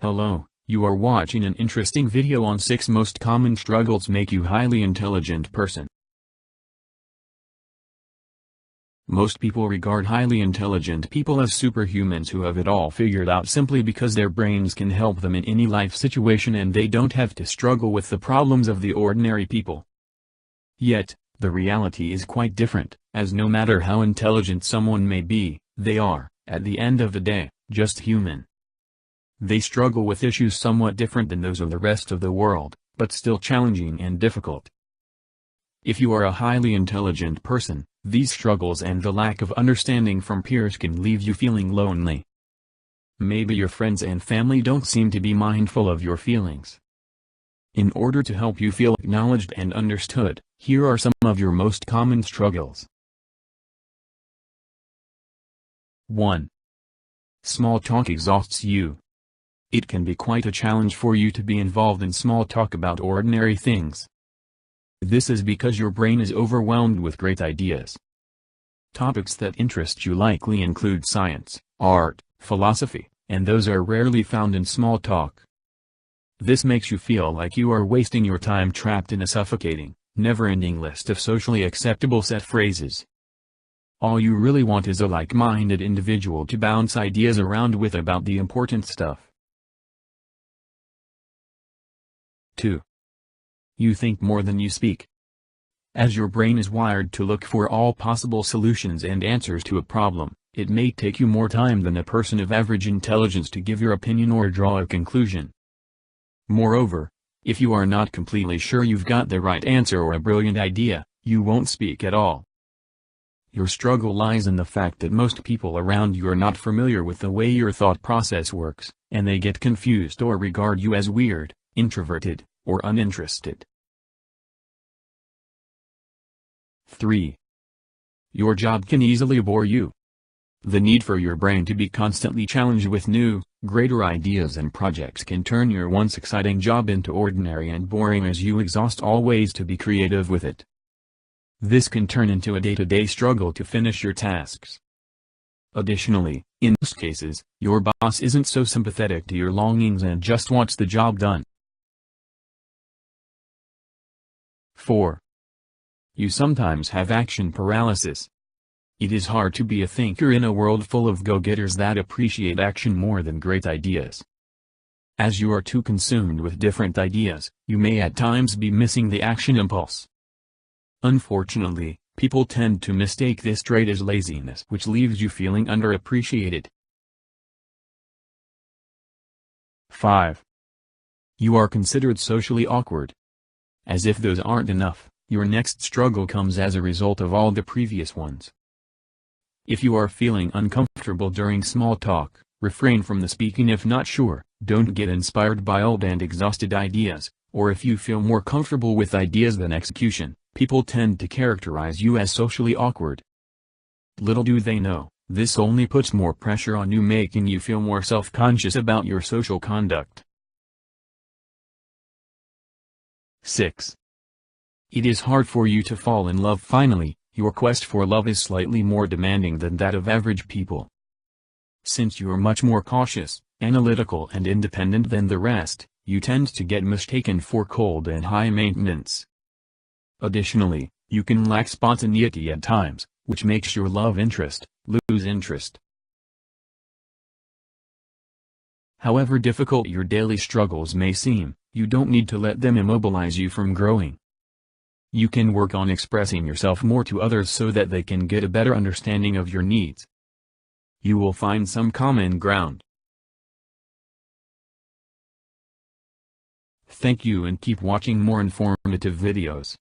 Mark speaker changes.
Speaker 1: Hello, you are watching an interesting video on 6 most common struggles make you highly intelligent person. Most people regard highly intelligent people as superhumans who have it all figured out simply because their brains can help them in any life situation and they don't have to struggle with the problems of the ordinary people. Yet, the reality is quite different, as no matter how intelligent someone may be, they are, at the end of the day, just human. They struggle with issues somewhat different than those of the rest of the world, but still challenging and difficult. If you are a highly intelligent person, these struggles and the lack of understanding from peers can leave you feeling lonely. Maybe your friends and family don't seem to be mindful of your feelings. In order to help you feel acknowledged and understood, here are some of your most common struggles. 1. Small talk exhausts you. It can be quite a challenge for you to be involved in small talk about ordinary things. This is because your brain is overwhelmed with great ideas. Topics that interest you likely include science, art, philosophy, and those are rarely found in small talk. This makes you feel like you are wasting your time trapped in a suffocating, never-ending list of socially acceptable set phrases. All you really want is a like-minded individual to bounce ideas around with about the important stuff. 2. You think more than you speak. As your brain is wired to look for all possible solutions and answers to a problem, it may take you more time than a person of average intelligence to give your opinion or draw a conclusion. Moreover, if you are not completely sure you've got the right answer or a brilliant idea, you won't speak at all. Your struggle lies in the fact that most people around you are not familiar with the way your thought process works, and they get confused or regard you as weird, introverted, or uninterested. 3. Your job can easily bore you. The need for your brain to be constantly challenged with new, greater ideas and projects can turn your once exciting job into ordinary and boring as you exhaust all ways to be creative with it. This can turn into a day-to-day struggle to finish your tasks. Additionally, in most cases, your boss isn't so sympathetic to your longings and just wants the job done. 4. You sometimes have action paralysis. It is hard to be a thinker in a world full of go-getters that appreciate action more than great ideas. As you are too consumed with different ideas, you may at times be missing the action impulse. Unfortunately, people tend to mistake this trait as laziness, which leaves you feeling underappreciated. 5. You are considered socially awkward. As if those aren't enough, your next struggle comes as a result of all the previous ones. If you are feeling uncomfortable during small talk, refrain from the speaking if not sure, don't get inspired by old and exhausted ideas, or if you feel more comfortable with ideas than execution, people tend to characterize you as socially awkward. Little do they know, this only puts more pressure on you, making you feel more self-conscious about your social conduct. 6. It is hard for you to fall in love finally. Your quest for love is slightly more demanding than that of average people. Since you are much more cautious, analytical and independent than the rest, you tend to get mistaken for cold and high maintenance. Additionally, you can lack spontaneity at times, which makes your love interest lose interest. However difficult your daily struggles may seem, you don't need to let them immobilize you from growing. You can work on expressing yourself more to others so that they can get a better understanding of your needs. You will find some common ground. Thank you and keep watching more informative videos.